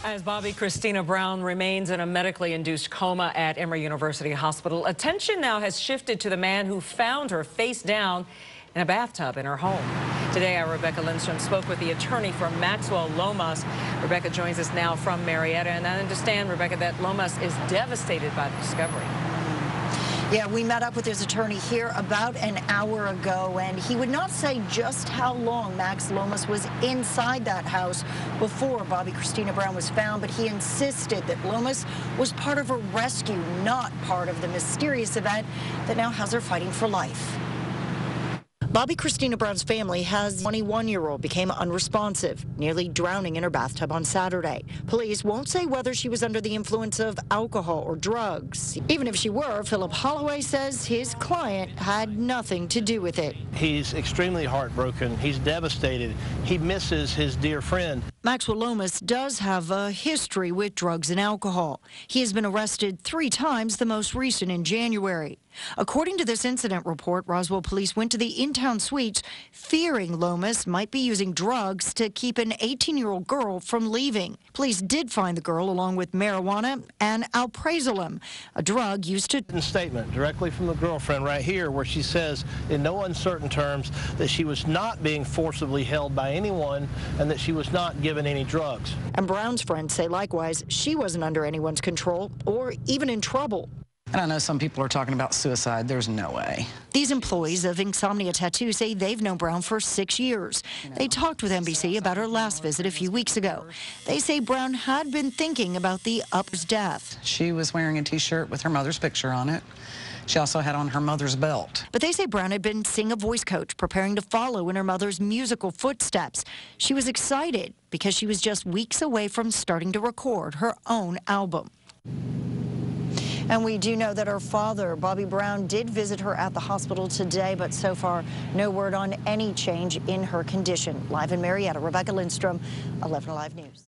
As Bobbi Kristina Brown remains in a medically induced coma at Emory University Hospital, attention now has shifted to the man who found her face down in a bathtub in her home. Today, our Rebecca Lindstrom spoke with the attorney for Maxwell Lomas. Rebecca joins us now from Marietta, and I understand, Rebecca, that Lomas is devastated by the discovery. Yeah, we met up with his attorney here about an hour ago, and he would not say just how long Max Lomas was inside that house before Bobbi Kristina Brown was found, but he insisted that Lomas was part of a rescue, not part of the mysterious event that now has her fighting for life. Bobbi Kristina Brown's family has 21-year-old became unresponsive, nearly drowning in her bathtub on Saturday. Police won't say whether she was under the influence of alcohol or drugs. Even if she were, Philip Holloway says his client had nothing to do with it. He's extremely heartbroken. He's devastated. He misses his dear friend. Maxwell Lomas does have a history with drugs and alcohol. He has been arrested 3 times, the most recent in January. According to this incident report, Roswell police went to the in-town suites fearing Lomas might be using drugs to keep an 18-year-old girl from leaving. Police did find the girl along with marijuana and alprazolam, a drug used to... A statement directly from the girlfriend right here where she says in no uncertain terms that she was not being forcibly held by anyone and that she was not given any drugs. And Brown's friends say likewise she wasn't under anyone's control or even in trouble. And I know some people are talking about suicide. There's no way. These employees of Insomnia Tattoo say they've known Brown for 6 years. They talked with NBC about her last visit a few weeks ago. They say Brown had been thinking about the upper's death. She was wearing a T-shirt with her mother's picture on it. She also had on her mother's belt. But they say Brown had been seeing a voice coach preparing to follow in her mother's musical footsteps. She was excited because she was just weeks away from starting to record her own album. And we do know that her father, Bobby Brown, did visit her at the hospital today, but so far, no word on any change in her condition. Live in Marietta, Rebecca Lindstrom, 11 Alive News.